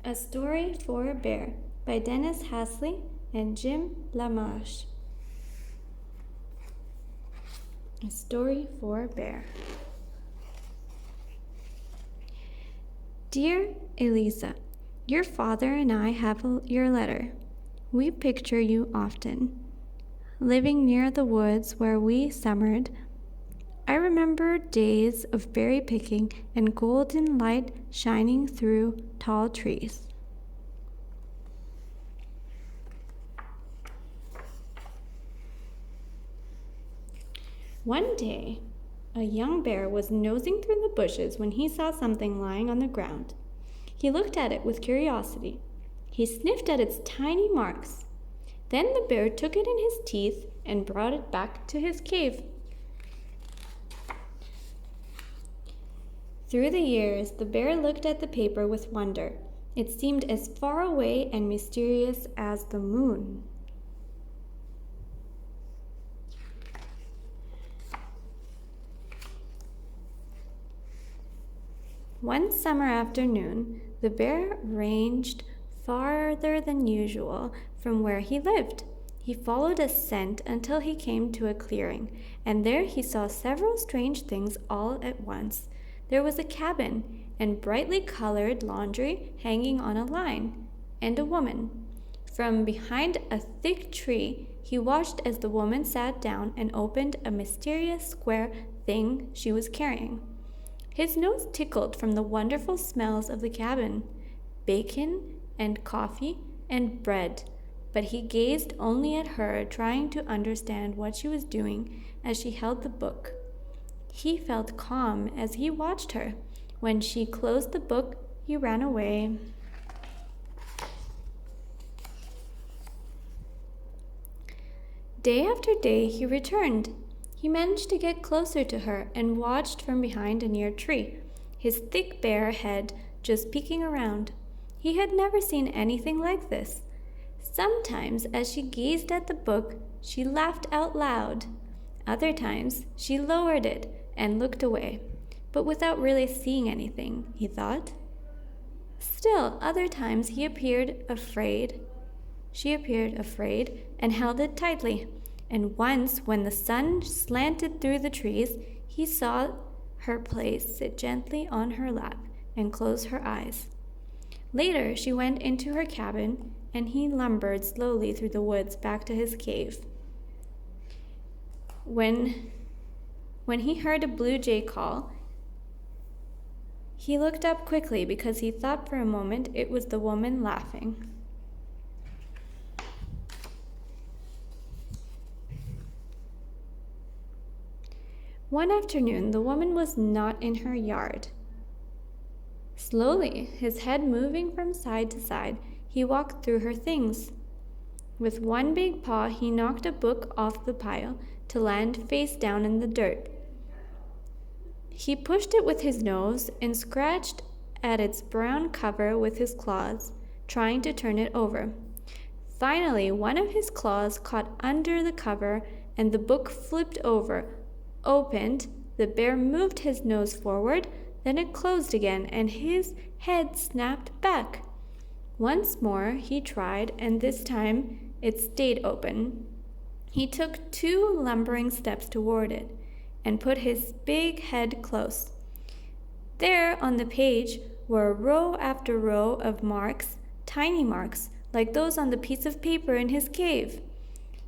A Story for a Bear by Dennis HASELEY and Jim LaMarche. A Story for a Bear. Dear Eliza, your father and I have your letter. We picture you often. Living near the woods where we summered, I remember days of berry picking and golden light shining through tall trees. One day, a young bear was nosing through the bushes when he saw something lying on the ground. He looked at it with curiosity. He sniffed at its tiny marks. Then the bear took it in his teeth and brought it back to his cave. Through the years, the bear looked at the paper with wonder. It seemed as far away and mysterious as the moon. One summer afternoon, the bear ranged farther than usual from where he lived. He followed a scent until he came to a clearing, and there he saw several strange things all at once. There was a cabin and brightly colored laundry hanging on a line, and a woman. From behind a thick tree, he watched as the woman sat down and opened a mysterious square thing she was carrying. His nose tickled from the wonderful smells of the cabin, bacon and coffee and bread, but he gazed only at her, trying to understand what she was doing as she held the book. He felt calm as he watched her. When she closed the book, he ran away. Day after day, he returned. He managed to get closer to her and watched from behind a near tree, his thick bare head just peeking around. He had never seen anything like this. Sometimes, as she gazed at the book, she laughed out loud. Other times, she lowered it and looked away, but without really seeing anything, he thought. Still, other times she appeared afraid and held it tightly. And once, when the sun slanted through the trees, he saw her sit gently on her lap and close her eyes. Later, she went into her cabin, and he lumbered slowly through the woods back to his cave. When he heard a blue jay call, he looked up quickly because he thought for a moment it was the woman laughing. One afternoon, the woman was not in her yard. Slowly, his head moving from side to side, he walked through her things. With one big paw, he knocked a book off the pile to land face down in the dirt. He pushed it with his nose and scratched at its brown cover with his claws, trying to turn it over. Finally, one of his claws caught under the cover and the book flipped over. Opened, the bear moved his nose forward, then it closed again, and his head snapped back. Once more he tried, and this time it stayed open. He took 2 lumbering steps toward it and put his big head close. There on the page were row after row of marks, tiny marks, like those on the piece of paper in his cave.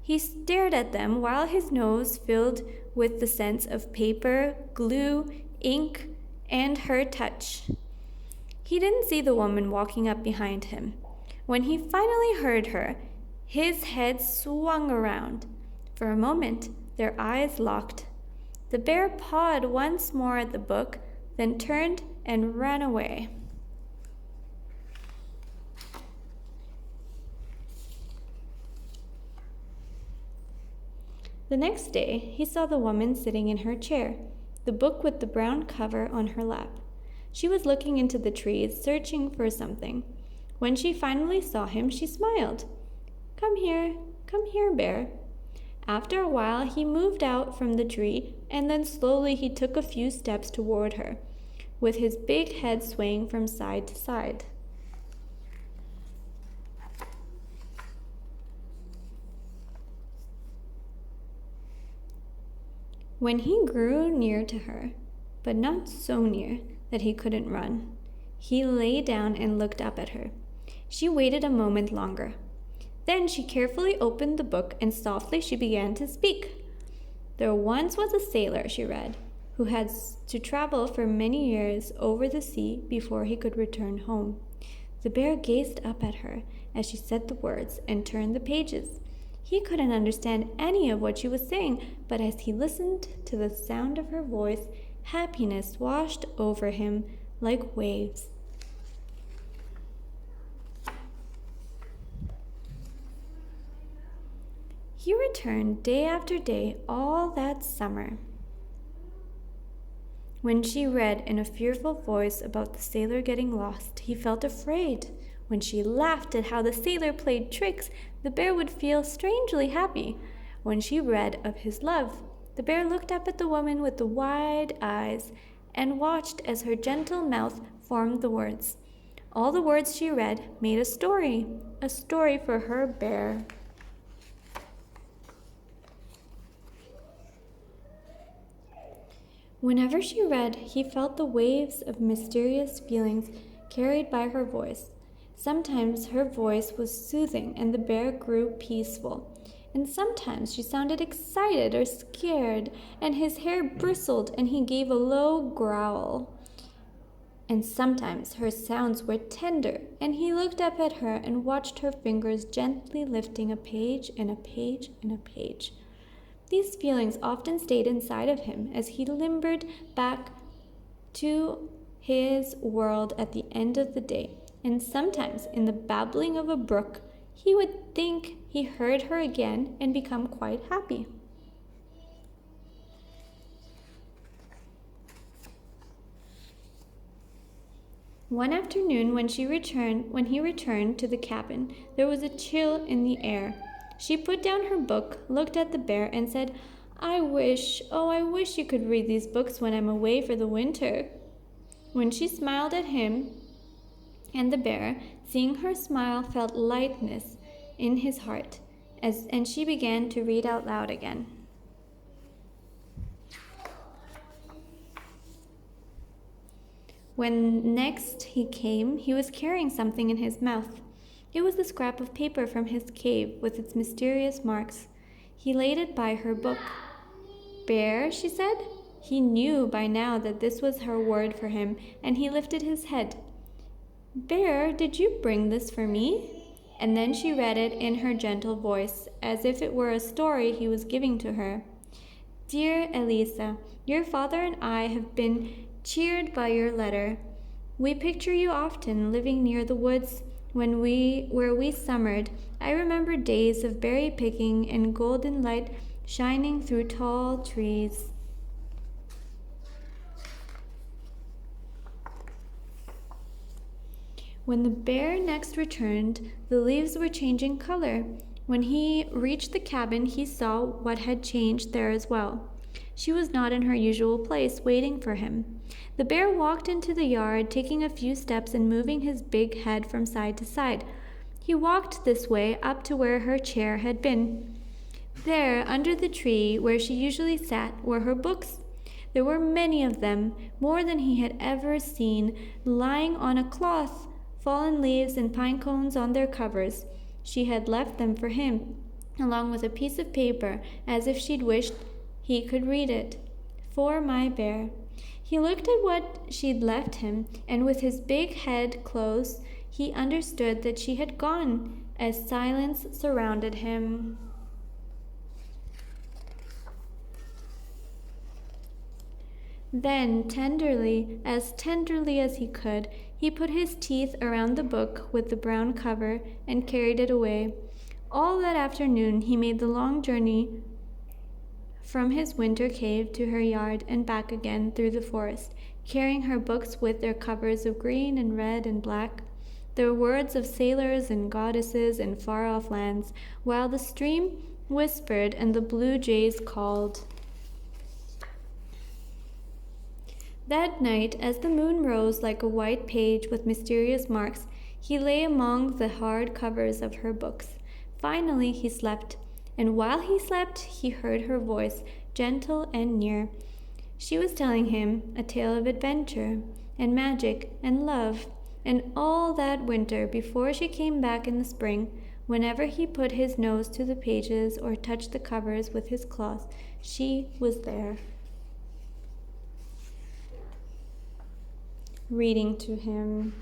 He stared at them while his nose filled with the scents of paper, glue, ink, and her touch. He didn't see the woman walking up behind him. When he finally heard her, his head swung around. For a moment, their eyes locked. The bear pawed once more at the book, then turned and ran away. The next day, he saw the woman sitting in her chair, the book with the brown cover on her lap. She was looking into the trees, searching for something. When she finally saw him, she smiled. Come here, bear." After a while, he moved out from the tree, and then slowly he took a few steps toward her, with his big head swaying from side to side. When he grew near to her, but not so near that he couldn't run, he lay down and looked up at her. She waited a moment longer. Then she carefully opened the book and softly she began to speak. There once was a sailor, she read, who had to travel for many years over the sea before he could return home. The bear gazed up at her as she said the words and turned the pages. He couldn't understand any of what she was saying, but as he listened to the sound of her voice, happiness washed over him like waves. He returned day after day all that summer. When she read in a fearful voice about the sailor getting lost, he felt afraid. When she laughed at how the sailor played tricks, the bear would feel strangely happy. When she read of his love, the bear looked up at the woman with the wide eyes and watched as her gentle mouth formed the words. All the words she read made a story for her bear. Whenever she read, he felt the waves of mysterious feelings carried by her voice. Sometimes her voice was soothing and the bear grew peaceful. And sometimes she sounded excited or scared, and his hair bristled and he gave a low growl. And sometimes her sounds were tender, and he looked up at her and watched her fingers gently lifting a page and a page and a page. These feelings often stayed inside of him as he limbered back to his world at the end of the day. And sometimes, in the babbling of a brook, he would think he heard her again and become quite happy. One afternoon, when he returned to the cabin, there was a chill in the air. She put down her book, looked at the bear, and said, I wish you could read these books when I'm away for the winter." When she smiled at him, and the bear, seeing her smile, felt lightness in his heart, and she began to read out loud again. When next he came, he was carrying something in his mouth. It was the scrap of paper from his cave with its mysterious marks. He laid it by her book. "Bear," she said. He knew by now that this was her word for him, and he lifted his head. "Bear, did you bring this for me?" And then she read it in her gentle voice, as if it were a story he was giving to her. "Dear Elisa, your father and I have been cheered by your letter. We picture you often living near the woods where we summered. I remember days of berry picking and golden light shining through tall trees." When the bear next returned, the leaves were changing color. When he reached the cabin, he saw what had changed there as well. She was not in her usual place, waiting for him. The bear walked into the yard, taking a few steps and moving his big head from side to side. He walked this way up to where her chair had been. There, under the tree where she usually sat, were her books. There were many of them, more than he had ever seen, lying on a cloth, fallen leaves and pine cones on their covers. She had left them for him, along with a piece of paper, as if she'd wished he could read it. "For my bear." He looked at what she'd left him, and with his big head close, he understood that she had gone, as silence surrounded him. Then, as tenderly as he could, he put his teeth around the book with the brown cover and carried it away. All that afternoon he made the long journey from his winter cave to her yard and back again through the forest, carrying her books with their covers of green and red and black, their words of sailors and goddesses and far-off lands, while the stream whispered and the blue jays called. That night, as the moon rose like a white page with mysterious marks, he lay among the hard covers of her books. Finally, he slept, and while he slept, he heard her voice, gentle and near. She was telling him a tale of adventure and magic and love, and all that winter before she came back in the spring, whenever he put his nose to the pages or touched the covers with his claws, she was there, reading to him.